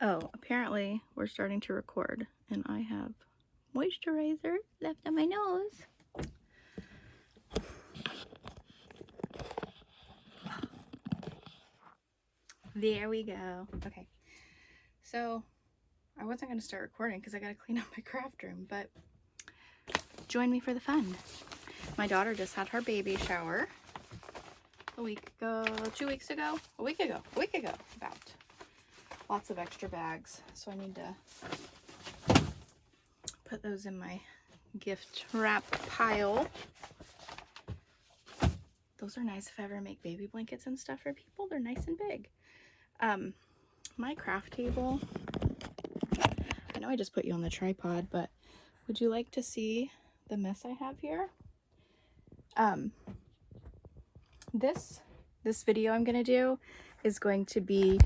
Oh, apparently we're starting to record and I have moisturizer left on my nose. There we go. Okay, so I wasn't going to start recording because I got to clean up my craft room, but join me for the fun. My daughter just had her baby shower a week ago, 2 weeks ago, a week ago, about. Lots of extra bags, so I need to put those in my gift wrap pile. Those are nice if I ever make baby blankets and stuff for people. They're nice and big. My craft table, I know I just put you on the tripod, but would you like to see the mess I have here? This video I'm gonna do is going to be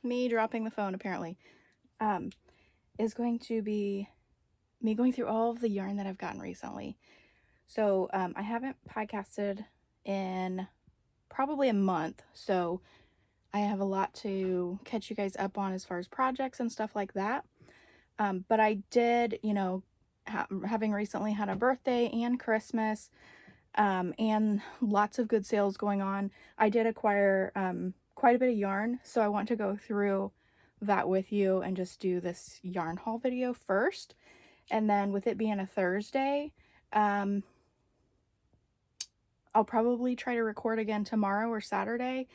me dropping the phone apparently. Is going to be me going through all of the yarn that I've gotten recently. So I haven't podcasted in probably a month, so I have a lot to catch you guys up on as far as projects and stuff like that. But I did, you know, having recently had a birthday and Christmas, and lots of good sales going on, I did acquire quite a bit of yarn. So I want to go through that with you and just do this yarn haul video first. And then with it being a Thursday, I'll probably try to record again tomorrow or Saturday.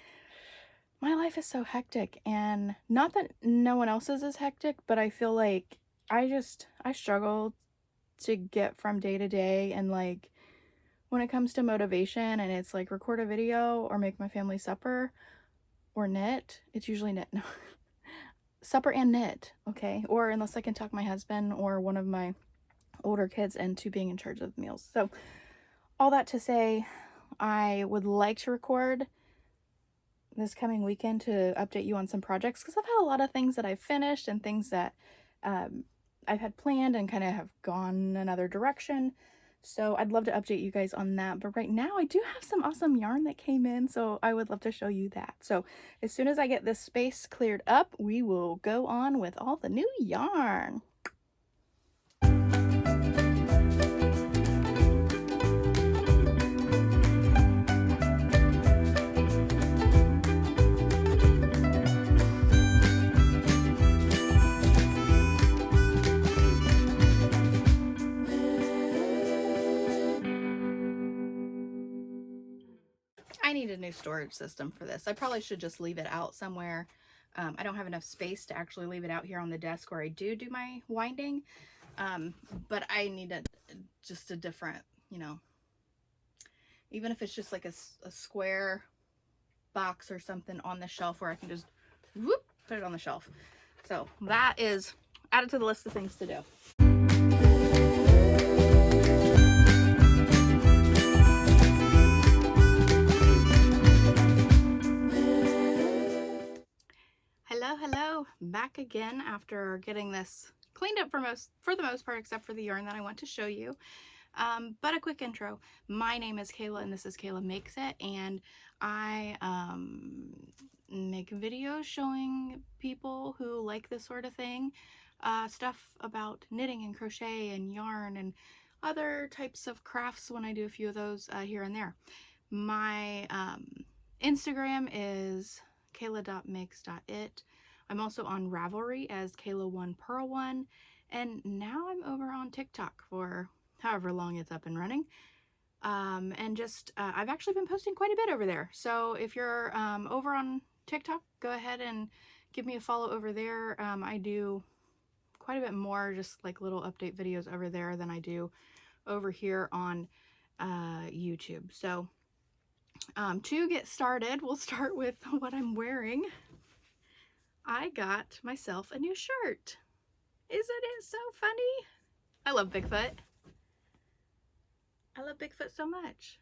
My life is so hectic, and not that no one else's is hectic, but I feel like I struggle to get from day to day, and like when it comes to motivation and it's like record a video or make my family supper or knit, it's usually knit. No. Supper and knit, okay? Or unless I can talk my husband or one of my older kids into being in charge of the meals. So all that to say, I would like to record this coming weekend to update you on some projects, because I've had a lot of things that I've finished and things that I've had planned and kind of have gone another direction. So I'd love to update you guys on that. But right now I do have some awesome yarn that came in, so I would love to show you that. So as soon as I get this space cleared up, we will go on with all the new yarn. I need a new storage system for this. I probably should just leave it out somewhere. I don't have enough space to actually leave it out here on the desk where I do my winding. But I need just a different, you know, even if it's just like a square box or something on the shelf where I can just whoop, put it on the shelf. So that is added to the list of things to do. Hello, back again after getting this cleaned up for the most part, except for the yarn that I want to show you. But a quick intro. My name is Kayla and this is Kayla Makes It, and I make videos showing people who like this sort of thing, stuff about knitting and crochet and yarn and other types of crafts when I do a few of those here and there. My Instagram is kayla.makes.it. I'm also on Ravelry as Kayla1Pearl1, and now I'm over on TikTok for however long it's up and running. And just I've actually been posting quite a bit over there. So if you're over on TikTok, go ahead and give me a follow over there. I do quite a bit more just like little update videos over there than I do over here on YouTube. So to get started, we'll start with what I'm wearing. I got myself a new shirt. Isn't it so funny? I love Bigfoot. I love Bigfoot so much.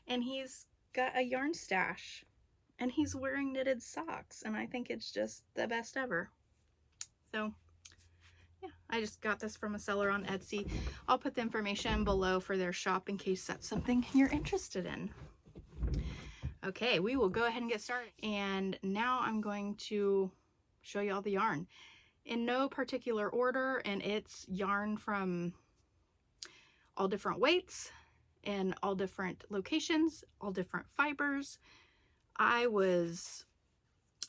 And he's got a yarn stash. And he's wearing knitted socks. And I think it's just the best ever. So, yeah. I just got this from a seller on Etsy. I'll put the information below for their shop in case that's something you're interested in. Okay, we will go ahead and get started. And now I'm going to show you all the yarn in no particular order, and it's yarn from all different weights and all different locations, all different fibers. I was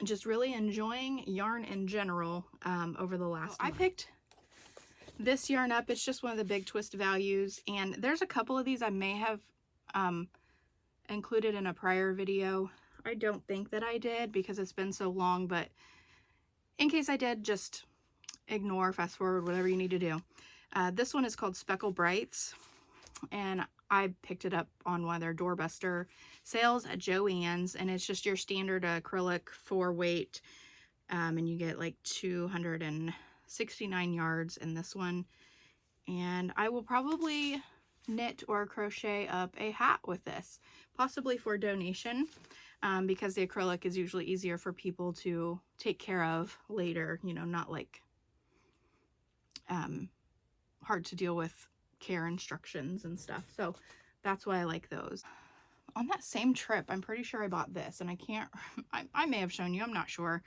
just really enjoying yarn in general over the last month. I picked this yarn up. It's just one of the big twist values, and there's a couple of these I may have included in a prior video. I don't think that I did because it's been so long, but in case I did, just ignore, fast forward, whatever you need to do. This one is called Speckle Brights, and I picked it up on one of their doorbuster sales at Joann's, and it's just your standard acrylic 4-weight, and you get like 269 yards in this one. And I will probably knit or crochet up a hat with this, possibly for donation, because the acrylic is usually easier for people to take care of later, you know, not like hard to deal with care instructions and stuff. So that's why I like those. On that same trip, I'm pretty sure I bought this, and I can't, I may have shown you, I'm not sure.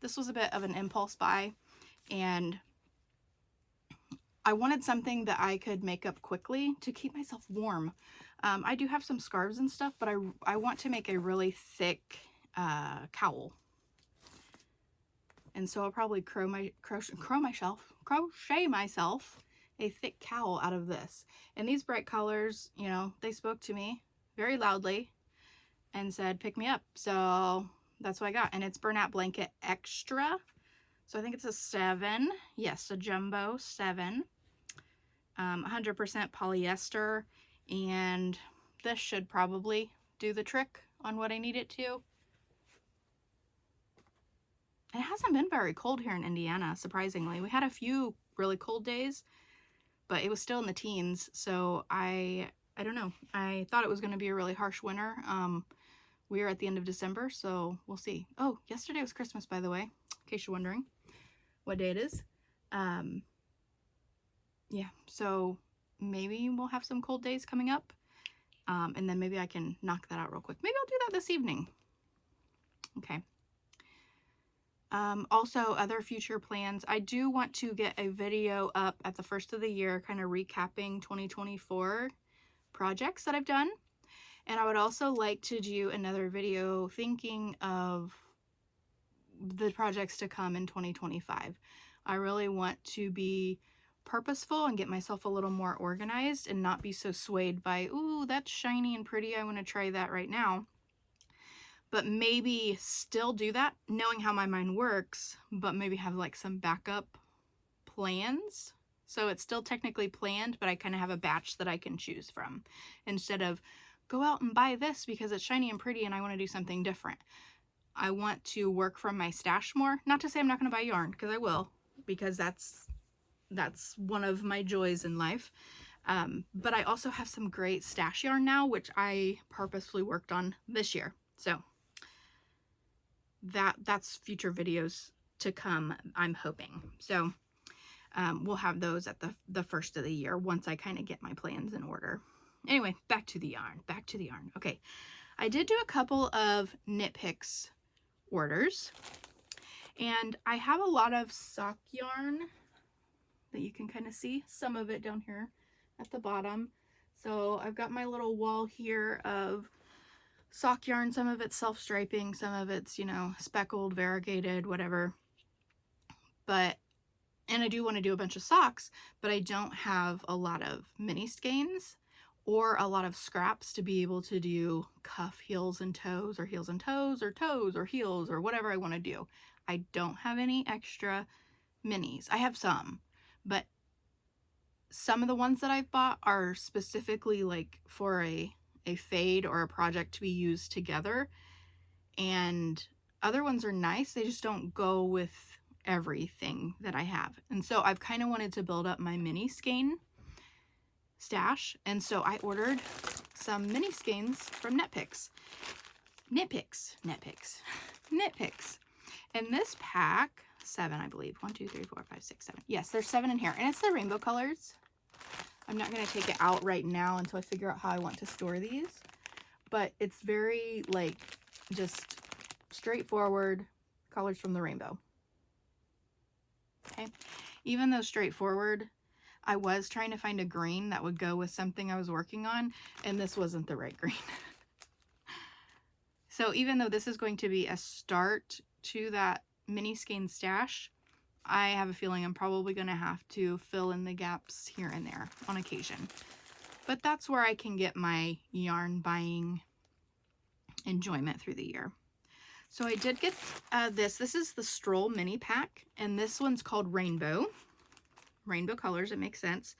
This was a bit of an impulse buy, and I wanted something that I could make up quickly to keep myself warm. I do have some scarves and stuff, but I want to make a really thick cowl. And so I'll probably crochet myself a thick cowl out of this. And these bright colors, you know, they spoke to me very loudly and said, pick me up. So that's what I got. And it's Burnout Blanket Extra. So I think it's a 7. Yes, a jumbo 7. 100% polyester. And this should probably do the trick on what I need it to. It hasn't been very cold here in Indiana, surprisingly. We had a few really cold days, but it was still in the teens, so I don't know. I thought it was going to be a really harsh winter. We are at the end of December, so we'll see. Oh, yesterday was Christmas, by the way, in case you're wondering what day it is. Yeah, so maybe we'll have some cold days coming up, and then maybe I can knock that out real quick. Maybe I'll do that this evening. Okay. Also, other future plans. I do want to get a video up at the first of the year, kind of recapping 2024 projects that I've done. And I would also like to do another video thinking of the projects to come in 2025. I really want to be purposeful and get myself a little more organized and not be so swayed by, ooh, that's shiny and pretty, I want to try that right now. But maybe still do that, knowing how my mind works, but maybe have like some backup plans. So it's still technically planned, but I kind of have a batch that I can choose from. Instead of go out and buy this because it's shiny and pretty and I want to do something different. I want to work from my stash more. Not to say I'm not going to buy yarn, because I will, because that's one of my joys in life. But I also have some great stash yarn now, which I purposefully worked on this year. So that's future videos to come, I'm hoping. So we'll have those at the first of the year once I kind of get my plans in order. Anyway, back to the yarn. Okay, I did do a couple of Knit Picks orders, and I have a lot of sock yarn that you can kind of see, some of it down here at the bottom. So I've got my little wall here of sock yarn. Some of it's self-striping, some of it's, you know, speckled, variegated, whatever. And I do want to do a bunch of socks, but I don't have a lot of mini skeins or a lot of scraps to be able to do cuff heels and toes, or heels and toes, or toes or heels, or whatever I want to do. I don't have any extra minis. I have some, but some of the ones that I've bought are specifically like for a fade or a project to be used together, and other ones are nice, they just don't go with everything that I have. And so I've kind of wanted to build up my mini skein stash, and so I ordered some mini skeins from Knit Picks. And this pack, 7 I believe, 1 2 3 4 5 6 7, yes, there's 7 in here, and it's the rainbow colors. I'm not going to take it out right now until I figure out how I want to store these. But it's very, like, just straightforward colors from the rainbow. Okay, even though straightforward, I was trying to find a green that would go with something I was working on, and this wasn't the right green. So even though this is going to be a start to that mini skein stash, I have a feeling I'm probably going to have to fill in the gaps here and there on occasion. But that's where I can get my yarn buying enjoyment through the year. So I did get this. This is the Stroll mini pack, and this one's called Rainbow. Rainbow colors, it makes sense.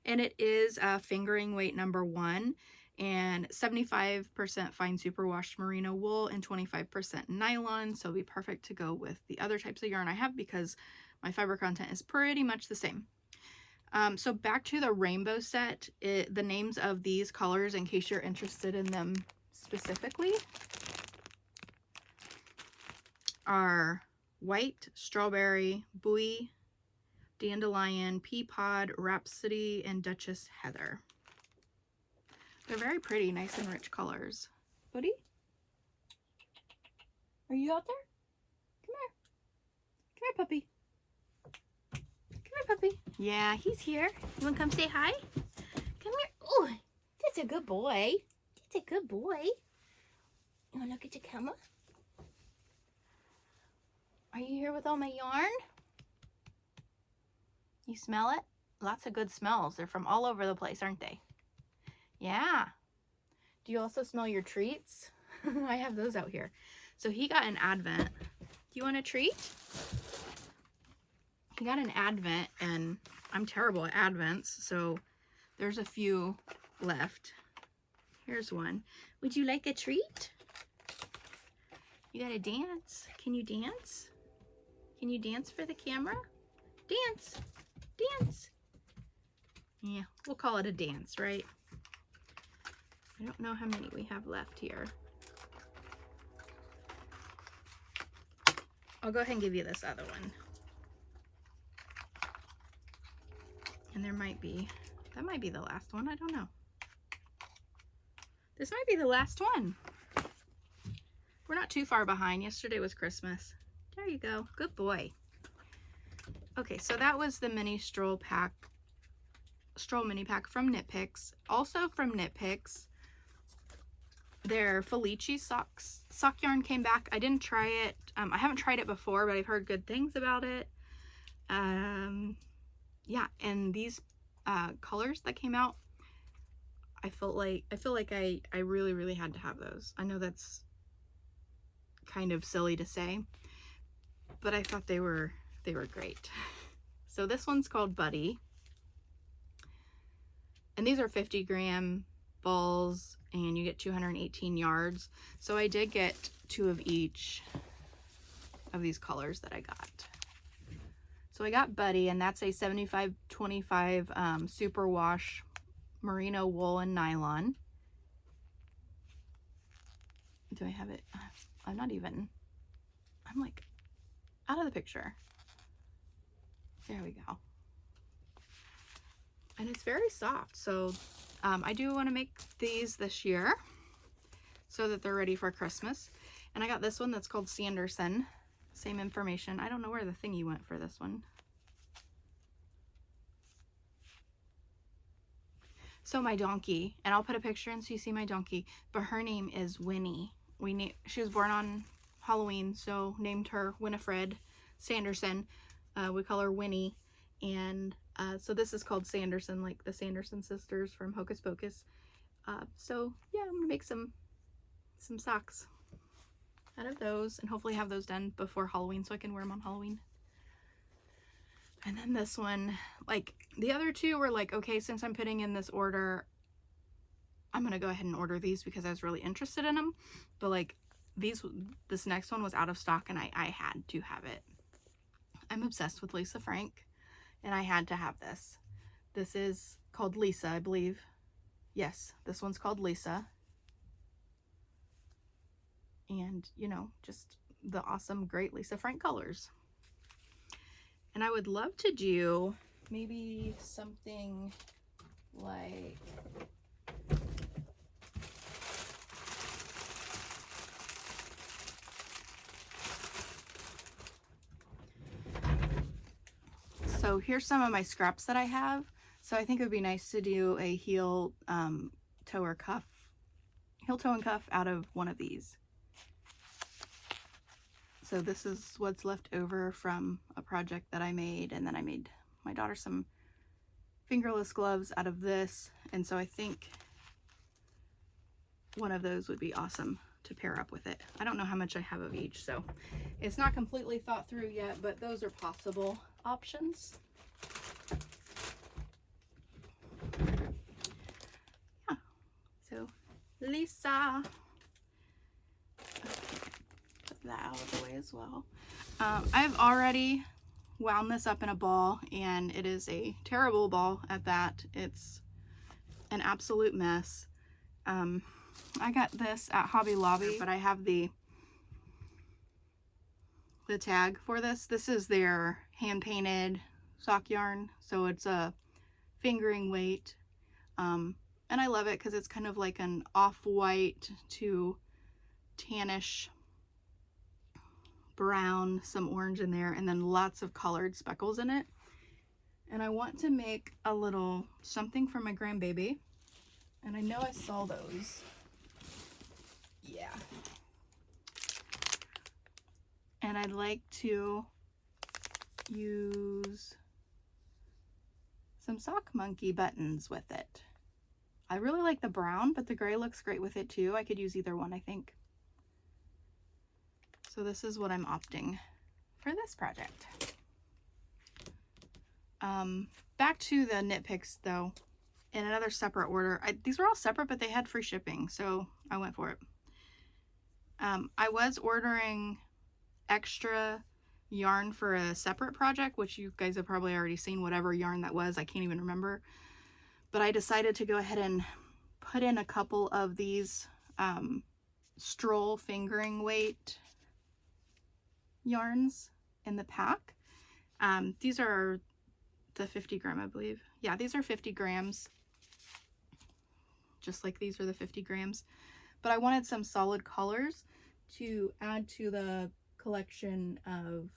And it is fingering weight number 1 and 75% fine superwash merino wool and 25% nylon. So it'll be perfect to go with the other types of yarn I have because my fiber content is pretty much the same. So back to the rainbow set, the names of these colors, in case you're interested in them specifically, are white, strawberry, buoy, dandelion, pea pod, rhapsody, and Duchess heather. They're very pretty, nice and rich colors. Buddy? Are you out there? Come here. Come here, puppy. Come here, puppy. Yeah, he's here. You want to come say hi? Come here. Oh, that's a good boy. That's a good boy. You want to look at the camera? Are you here with all my yarn? You smell it? Lots of good smells. They're from all over the place, aren't they? Yeah. Do you also smell your treats? I have those out here. So he got an Advent. Do you want a treat? He got an Advent, and I'm terrible at Advents, so there's a few left. Here's one. Would you like a treat? You gotta dance. Can you dance? Can you dance for the camera? Dance. Dance. Yeah, we'll call it a dance, right? I don't know how many we have left here. I'll go ahead and give you this other one. And there might be, that might be the last one, I don't know. This might be the last one. We're not too far behind. Yesterday was Christmas. There you go. Good boy. Okay, so that was the mini stroll mini pack from Knit Picks. Also from Knit Picks, their Felici sock yarn came back. I didn't try it. I haven't tried it before, but I've heard good things about it. Yeah, and these colors that came out, I feel like I really had to have those. I know that's kind of silly to say, but I thought they were great. So this one's called Buddy, and these are 50-gram balls, and you get 218 yards. So I did get 2 of each of these colors that I got. So I got Buddy, and that's a 75-25 superwash merino wool and nylon. Do I have it? I'm like out of the picture. There we go. And it's very soft. So I do want to make these this year so that they're ready for Christmas. And I got this one that's called Sanderson. Same information. I don't know where the thingy went for this one. So my donkey, and I'll put a picture in so you see my donkey, but her name is Winnie. She was born on Halloween, so named her Winifred Sanderson. We call her Winnie, and so this is called Sanderson, like the Sanderson sisters from Hocus Pocus. So yeah, I'm gonna make some socks out of those, and hopefully have those done before Halloween so I can wear them on Halloween. And then this one, like the other two were like, okay, since I'm putting in this order, I'm gonna go ahead and order these because I was really interested in them. But like this next one was out of stock, and I had to have it. I'm obsessed with Lisa Frank, and I had to have this. This is called Lisa, I believe. Yes, this one's called Lisa. And, you know, just the awesome, great Lisa Frank colors. And I would love to do maybe something like So here's some of my scraps that I have. So I think it would be nice to do a heel toe or cuff, heel toe and cuff out of one of these. So this is what's left over from a project that I made, and then I made my daughter some fingerless gloves out of this, and so I think one of those would be awesome to pair up with it. I don't know how much I have of each, so it's not completely thought through yet, but those are possible options. Yeah, so Lisa, okay, put that out of the way as well. I've already wound this up in a ball, and it is a terrible ball at that. It's an absolute mess. I got this at Hobby Lobby, but I have the tag for this. This is their hand painted sock yarn, so it's a fingering weight, and I love it because it's kind of like an off-white to tannish brown, some orange in there, and then lots of colored speckles in it. And I want to make a little something for my grandbaby, and I know I saw those. Yeah. And I'd like to use some sock monkey buttons with it. I really like the brown, but the gray looks great with it too. I could use either one, I think. So this is what I'm opting for this project. Back to the knit picks though, in another separate order. These were all separate, but they had free shipping, so I went for it. I was ordering extra yarn for a separate project, which you guys have probably already seen, whatever yarn that was. I can't even remember. But I decided to go ahead and put in a couple of these stroll fingering weight yarns in the pack. These are the 50 gram, I believe. Yeah, these are 50 grams. Just like these are the 50 grams. But I wanted some solid colors to add to the collection of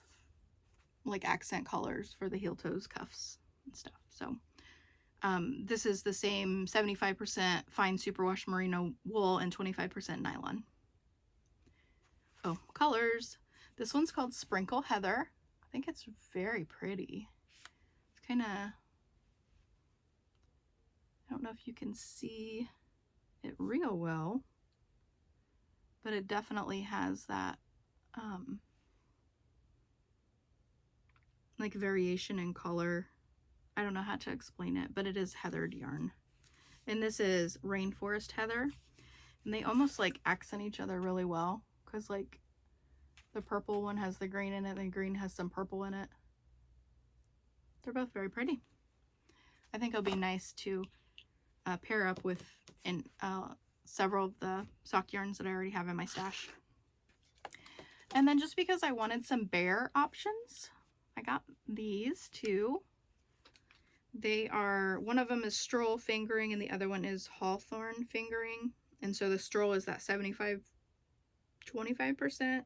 like accent colors for the heel toes cuffs and stuff. So this is the same 75% fine superwash merino wool and 25% nylon. Oh, colors. This one's called Sprinkle Heather. I think it's very pretty. It's kind of, I don't know if you can see it real well, but it definitely has that like variation in color. I don't know how to explain it, but it is heathered yarn. And this is Rainforest Heather. And they almost like accent each other really well, because like the purple one has the green in it, and the green has some purple in it. They're both very pretty. I think it'll be nice to pair up with several of the sock yarns that I already have in my stash. And then just because I wanted some bare options, I got these two. They are, one of them is stroll fingering and the other one is hawthorn fingering. And so the stroll is that 75-25%,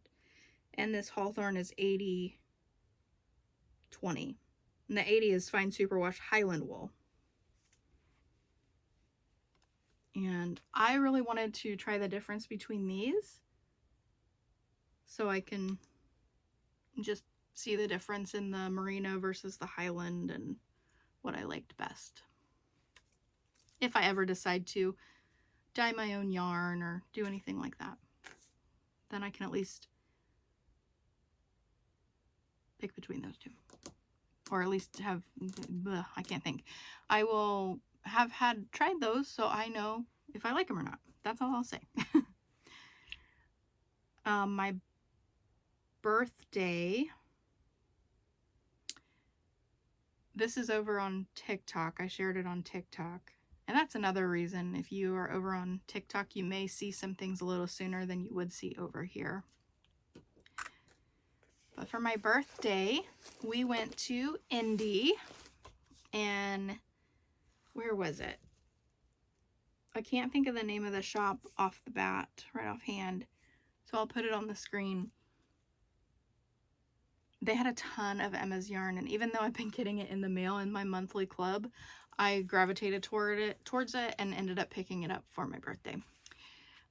and this hawthorn is 80-20. And the 80 is fine superwash Highland wool. And I really wanted to try the difference between these, so I can just see the difference in the merino versus the Highland and what I liked best. If I ever decide to dye my own yarn or do anything like that, then I can at least pick between those two. Or at least have, I can't think. I will have tried those so I know if I like them or not. That's all I'll say. My birthday, this is over on TikTok. I shared it on TikTok. And that's another reason, if you are over on TikTok, you may see some things a little sooner than you would see over here. But for my birthday, we went to Indy, and where was it? I can't think of the name of the shop off the bat, right offhand, so I'll put it on the screen. they had a ton of Emma's yarn, and even though I've been getting it in the mail in my monthly club, I gravitated towards it and ended up picking it up for my birthday.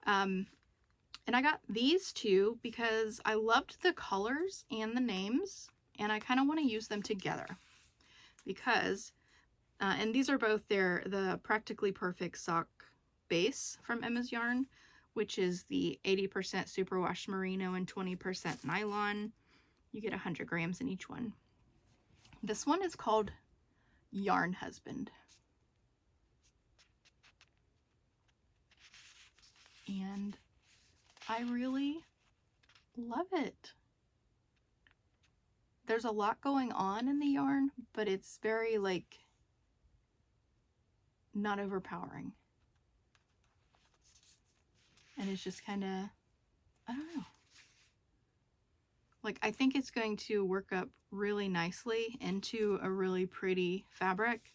And I got these two because I loved the colors and the names, and I kind of want to use them together because, and these are both the Practically Perfect sock base from Emma's Yarn, which is the 80% superwash merino and 20% nylon. You get 100 grams in each one. This one is called Yarn Husband. And I really love it. There's a lot going on in the yarn, but it's very, like, not overpowering. And it's just kind of, I don't know. Like, I think it's going to work up really nicely into a really pretty fabric.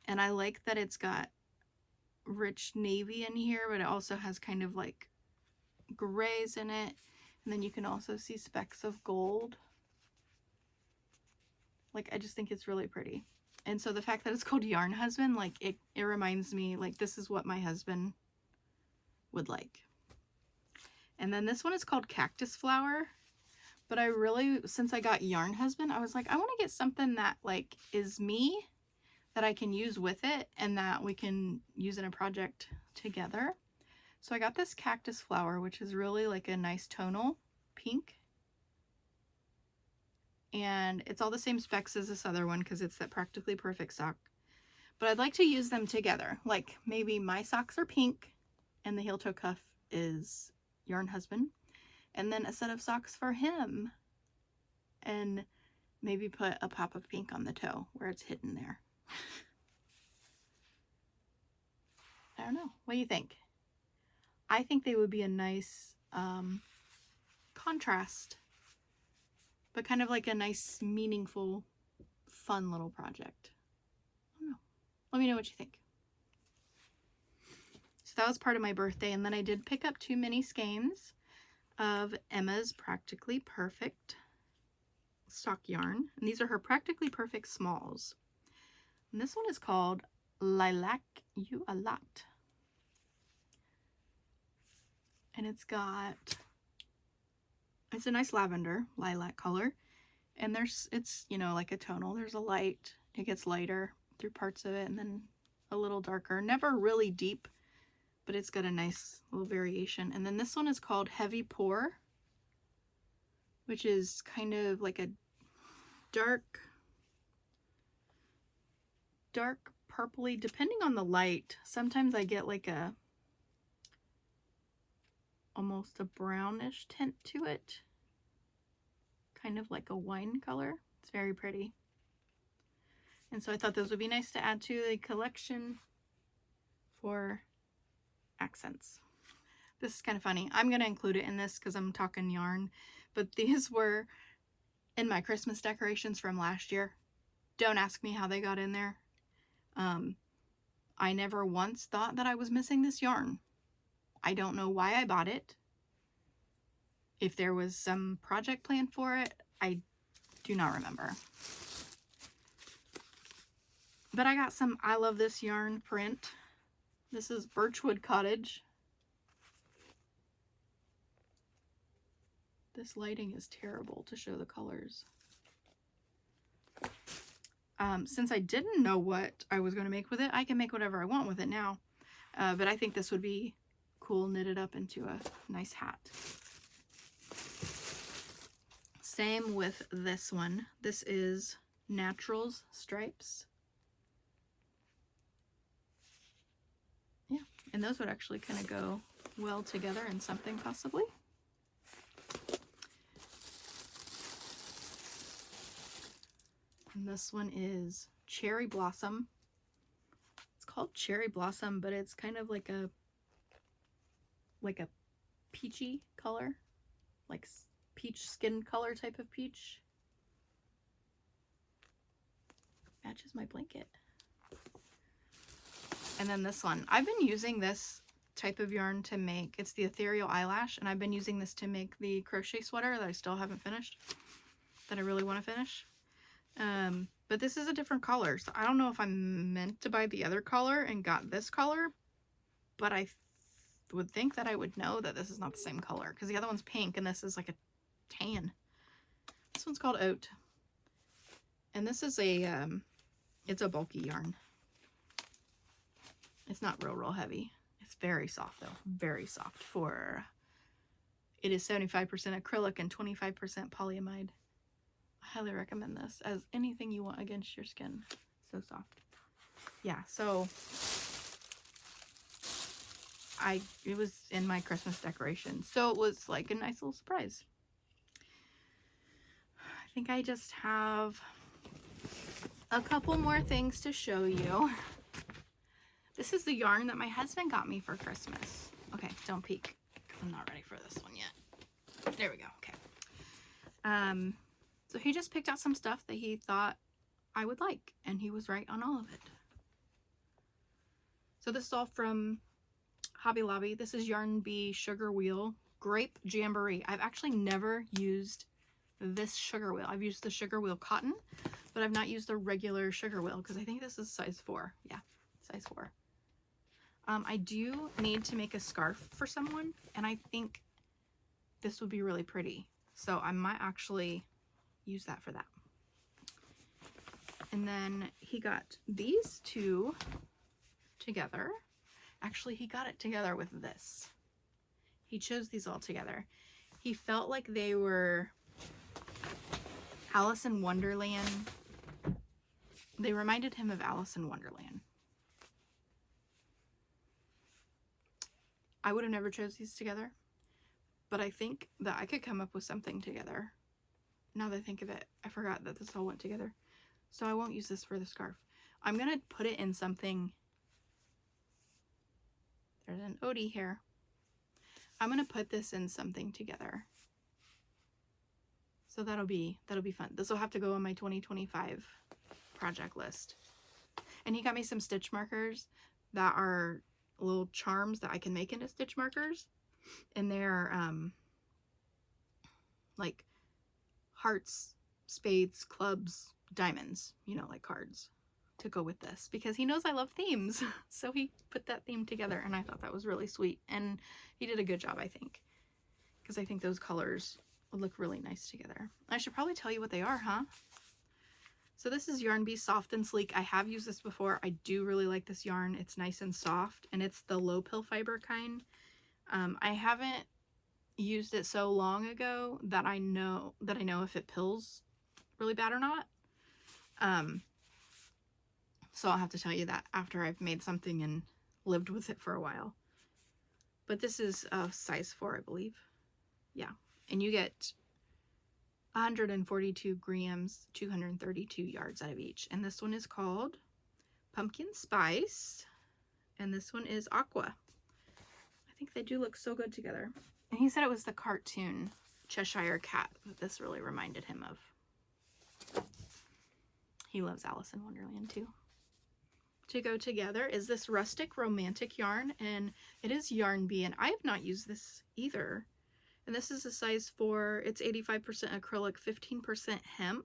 And I like that it's got rich navy in here, but it also has kind of like grays in it. And then you can also see specks of gold. Like, I just think it's really pretty. And so the fact that it's called Yarn Husband, like, it reminds me, like, this is what my husband would like. And then this one is called Cactus Flower. But I really, since I got Yarn Husband, I was like, I want to get something that, like, is me, that I can use with it, and that we can use in a project together. So I got this Cactus Flower, which is really like a nice tonal pink. And it's all the same specs as this other one because it's that Practically Perfect sock. But I'd like to use them together. Like, maybe my socks are pink and the heel toe cuff is Yarn Husband. And then a set of socks for him. And maybe put a pop of pink on the toe where it's hidden there. I don't know. What do you think? I think they would be a nice contrast, but kind of like a nice, meaningful, fun little project. I don't know. Let me know what you think. So that was part of my birthday, and then I did pick up 2 mini skeins of Emma's Practically Perfect stock yarn, and these are her Practically Perfect smalls. And this one is called Lilac You a Lot. And it's a nice lavender lilac color. And it's, you know, like a tonal. There's a light. It gets lighter through parts of it and then a little darker. Never really deep, but it's got a nice little variation. And then this one is called Heavy Pour, which is kind of like a dark purpley, depending on the light. Sometimes I get like almost a brownish tint to it, kind of like a wine color. It's very pretty, and so I thought those would be nice to add to the collection for accents. This is kind of funny. I'm going to include it in this because I'm talking yarn, but these were in my Christmas decorations from last year. Don't ask me how they got in there. I never once thought that I was missing this yarn. I don't know why I bought it. If there was some project plan for it, I do not remember. But I got some I Love This Yarn print. This is Birchwood Cottage. This lighting is terrible to show the colors. Since I didn't know what I was going to make with it, I can make whatever I want with it now. But I think this would be cool knitted up into a nice hat. Same with this one. This is Naturals Stripes. Yeah, and those would actually kind of go well together in something possibly. And this one is Cherry Blossom. It's called Cherry Blossom, but it's kind of like a peachy color, like peach skin color type of peach. Matches my blanket. And then this one, I've been using this type of yarn to make. It's the Ethereal Eyelash, and I've been using this to make the crochet sweater that I still haven't finished, that I really want to finish. But this is a different color, so I don't know if I'm meant to buy the other color and got this color, but I would think that I would know that this is not the same color, because the other one's pink and this is like a tan. This one's called Oat, and this is a it's a bulky yarn. It's not real heavy. It's very soft though, very soft. For it is 75% acrylic and 25% polyamide. I highly recommend this as anything you want against your skin. So soft. Yeah, so it was in my Christmas decoration, so it was like a nice little surprise. I think I just have a couple more things to show you. This is the yarn that my husband got me for Christmas. Okay, don't peek. I'm not ready for this one yet. There we go. Okay. So he just picked out some stuff that he thought I would like, and he was right on all of it. So this is all from Hobby Lobby. This is Yarn Bee Sugar Wheel Grape Jamboree. I've actually never used this sugar wheel. I've used the sugar wheel cotton, but I've not used the regular sugar wheel because I think this is size 4. Yeah, size 4. I do need to make a scarf for someone, and I think this would be really pretty. So I might actually use that for that. And then he got these two together. Actually, he got it together with this. He chose these all together. He felt like they were Alice in Wonderland. They reminded him of Alice in Wonderland. I would have never chose these together, but I think that I could come up with something together. Now that I think of it, I forgot that this all went together. So I won't use this for the scarf. I'm going to put it in something. There's an Odie here. I'm going to put this in something together. So that'll be fun. This will have to go on my 2025 project list. And he got me some stitch markers that are little charms that I can make into stitch markers. And they're like hearts, spades, clubs, diamonds, you know, like cards to go with this, because he knows I love themes. So he put that theme together, and I thought that was really sweet, and he did a good job, I think, because I think those colors would look really nice together. I should probably tell you what they are, huh? So this is Yarn Bee Soft and Sleek. I have used this before. I do really like this yarn. It's nice and soft, and it's the low pill fiber kind. I haven't used it so long ago that I know if it pills really bad or not. So I'll have to tell you that after I've made something and lived with it for a while. But this is size 4, I believe. Yeah, and you get 142 grams, 232 yards out of each. And this one is called Pumpkin Spice, and this one is Aqua. I think they do look so good together. And he said it was the cartoon Cheshire Cat that this really reminded him of. He loves Alice in Wonderland too. To go together is this Rustic Romantic yarn, and it is Yarn Bee, and I have not used this either. And this is a size 4. It's 85% acrylic, 15% hemp.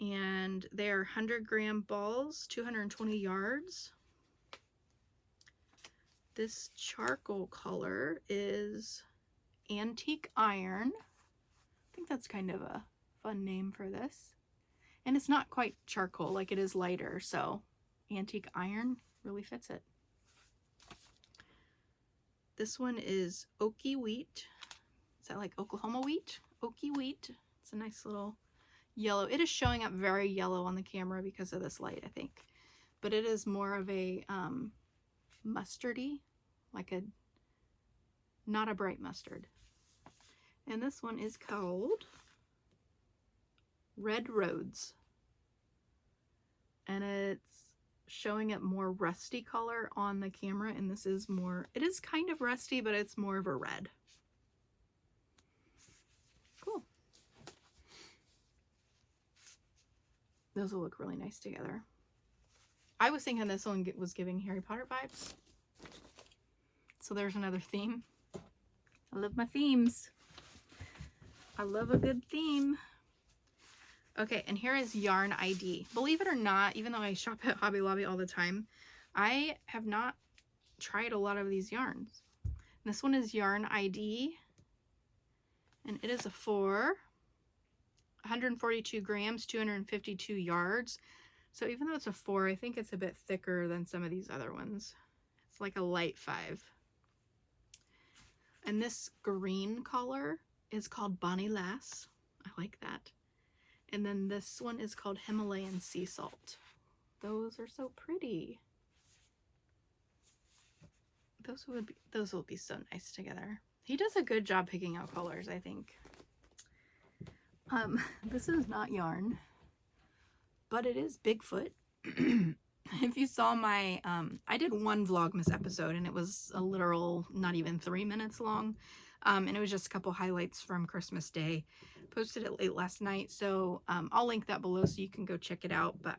And they are 100-gram balls, 220 yards. This charcoal color is Antique Iron. I think that's kind of a fun name for this. And it's not quite charcoal, like it is lighter, so Antique Iron really fits it. This one is Oaky Wheat. Is that like Oklahoma wheat? Oaky Wheat. It's a nice little yellow. It is showing up very yellow on the camera because of this light, I think. But it is more of a mustardy, like a, not a bright mustard. And this one is called Red Roads. And it's showing up more rusty color on the camera, and this is more, it is kind of rusty, but it's more of a red. Cool. Those will look really nice together. I was thinking this one was giving Harry Potter vibes. So there's another theme. I love my themes. I love a good theme. Okay, and here is Yarn ID. Believe it or not, even though I shop at Hobby Lobby all the time, I have not tried a lot of these yarns. This one is Yarn ID, and it is a 142 grams, 252 yards. So even though it's a 4, I think it's a bit thicker than some of these other ones. It's like a light 5. And this green color is called Bonnie Lass. I like that. And then this one is called Himalayan Sea Salt. Those are so pretty. Those will be so nice together. He does a good job picking out colors, I think. This is not yarn, but it is Bigfoot. If you saw my, I did one Vlogmas episode, and it was a literal, not even 3 minutes long. And it was just a couple highlights from Christmas Day. Posted it late last night, so I'll link that below so you can go check it out. But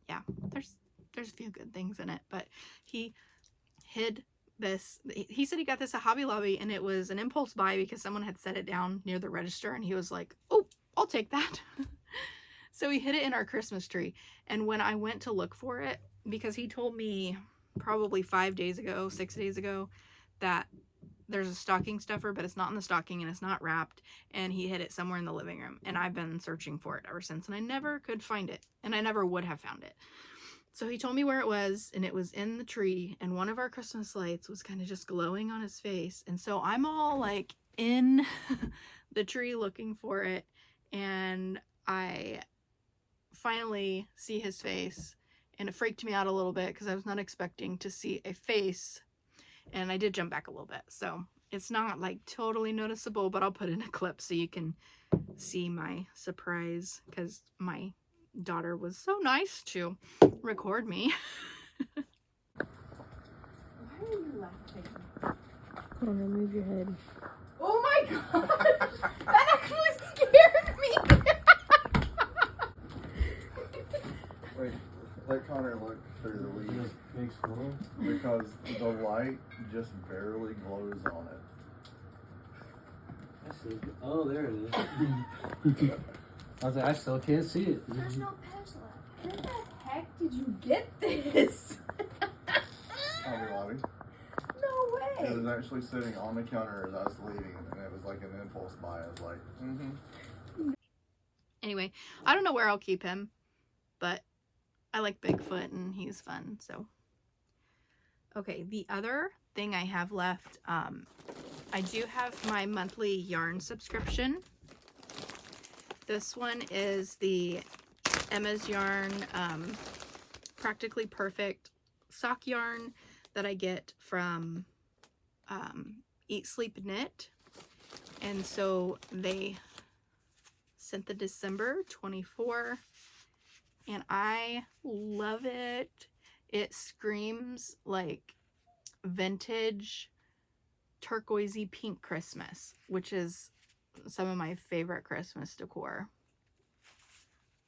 yeah, there's a few good things in it. But he hid this. He said he got this at Hobby Lobby, and it was an impulse buy because someone had set it down near the register, and he was like, "Oh, I'll take that." So he hid it in our Christmas tree. And when I went to look for it, because he told me probably 5 days ago, 6 days ago, that there's a stocking stuffer, but it's not in the stocking and it's not wrapped, and he hid it somewhere in the living room, and I've been searching for it ever since, and I never could find it, and I never would have found it. So he told me where it was, and it was in the tree, and one of our Christmas lights was kind of just glowing on his face. And so I'm all like in the tree looking for it, and I finally see his face, and it freaked me out a little bit because I was not expecting to see a face, and I did jump back a little bit. So it's not like totally noticeable, but I'll put in a clip so you can see my surprise, because my daughter was so nice to record me. Why are you laughing? I don't know, move your head. Oh my gosh! That actually scared me! Wait, let Connor look through the leaves. Because the light just barely glows on it. I see. Oh, there it is. I was like, I still can't see it. There's no patch left. Where the heck did you get this? Hobby Lobby. No way. It was actually sitting on the counter as I was leaving, and it was like an impulse buy. I was like, Anyway, I don't know where I'll keep him, but I like Bigfoot and he's fun, so. Okay, the other thing I have left, I do have my monthly yarn subscription. This one is the Emma's Yarn Practically Perfect sock yarn that I get from Eat Sleep Knit. And so they sent the December 24, and I love it. It screams like vintage turquoisey pink Christmas, which is some of my favorite Christmas decor.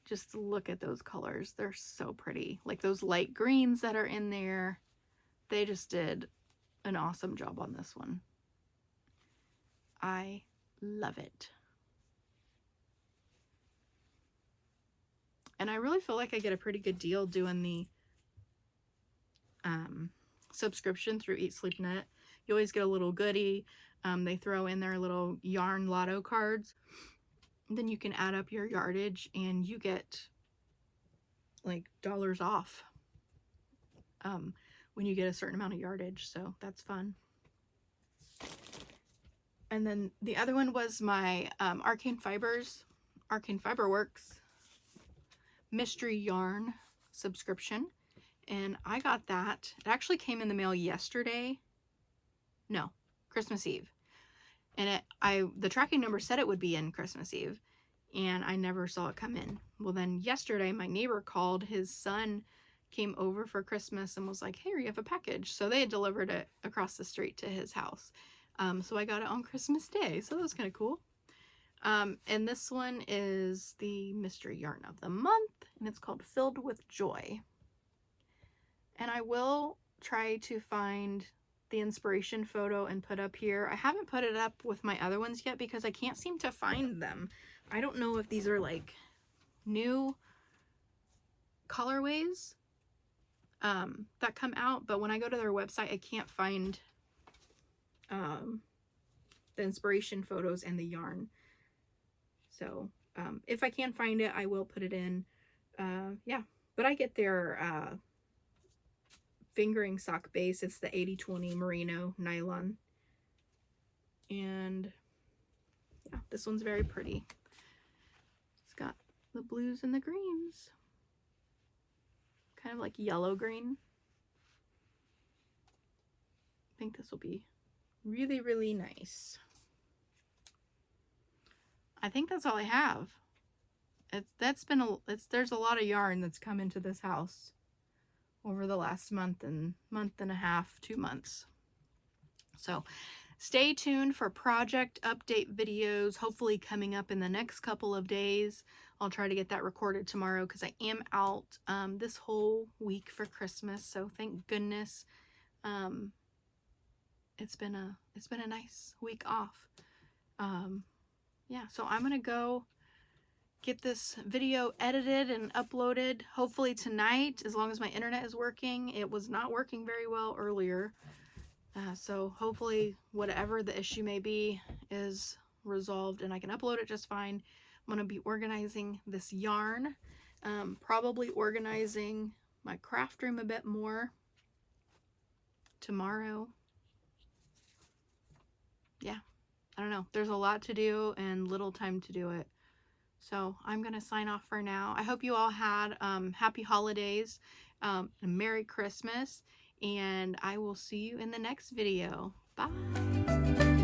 Just look at those colors. They're so pretty. Like those light greens that are in there. They just did an awesome job on this one. I love it. And I really feel like I get a pretty good deal doing the subscription through Eat Sleep Knit. You always get a little goodie. They throw in their little yarn lotto cards. Then you can add up your yardage and you get like dollars off when you get a certain amount of yardage. So that's fun. And then the other one was my Arcane Fiberworks mystery yarn subscription, and I got that. It actually came in the mail yesterday. No, Christmas Eve. And the tracking number said it would be in Christmas Eve, and I never saw it come in. Well, then yesterday my neighbor called. His son came over for Christmas and was like, "Hey, you have a package." So they had delivered it across the street to his house. So I got it on Christmas Day, so that was kind of cool. And this one is the mystery yarn of the month, and it's called Filled with Joy. And I will try to find the inspiration photo and put up here. I haven't put it up with my other ones yet because I can't seem to find them. I don't know if these are like new colorways that come out, but when I go to their website, I can't find the inspiration photos and the yarn. So if I can find it, I will put it in. Yeah, but I get their fingering sock base. It's the 80/20 merino nylon, and yeah, this one's very pretty. It's got the blues and the greens, kind of like yellow green. I think this will be really, really nice. I think that's all I have. There's a lot of yarn that's come into this house over the last month and a half, 2 months. So stay tuned for project update videos, hopefully coming up in the next couple of days. I'll try to get that recorded tomorrow because I am out this whole week for Christmas. So thank goodness. It's been a nice week off. Yeah, so I'm gonna go get this video edited and uploaded hopefully tonight, as long as my internet is working. It was not working very well earlier, so hopefully whatever the issue may be is resolved and I can upload it just fine. I'm gonna be organizing this yarn, probably organizing my craft room a bit more tomorrow. Yeah, I don't know. There's a lot to do and little time to do it. So I'm going to sign off for now. I hope you all had happy holidays, and Merry Christmas, and I will see you in the next video. Bye.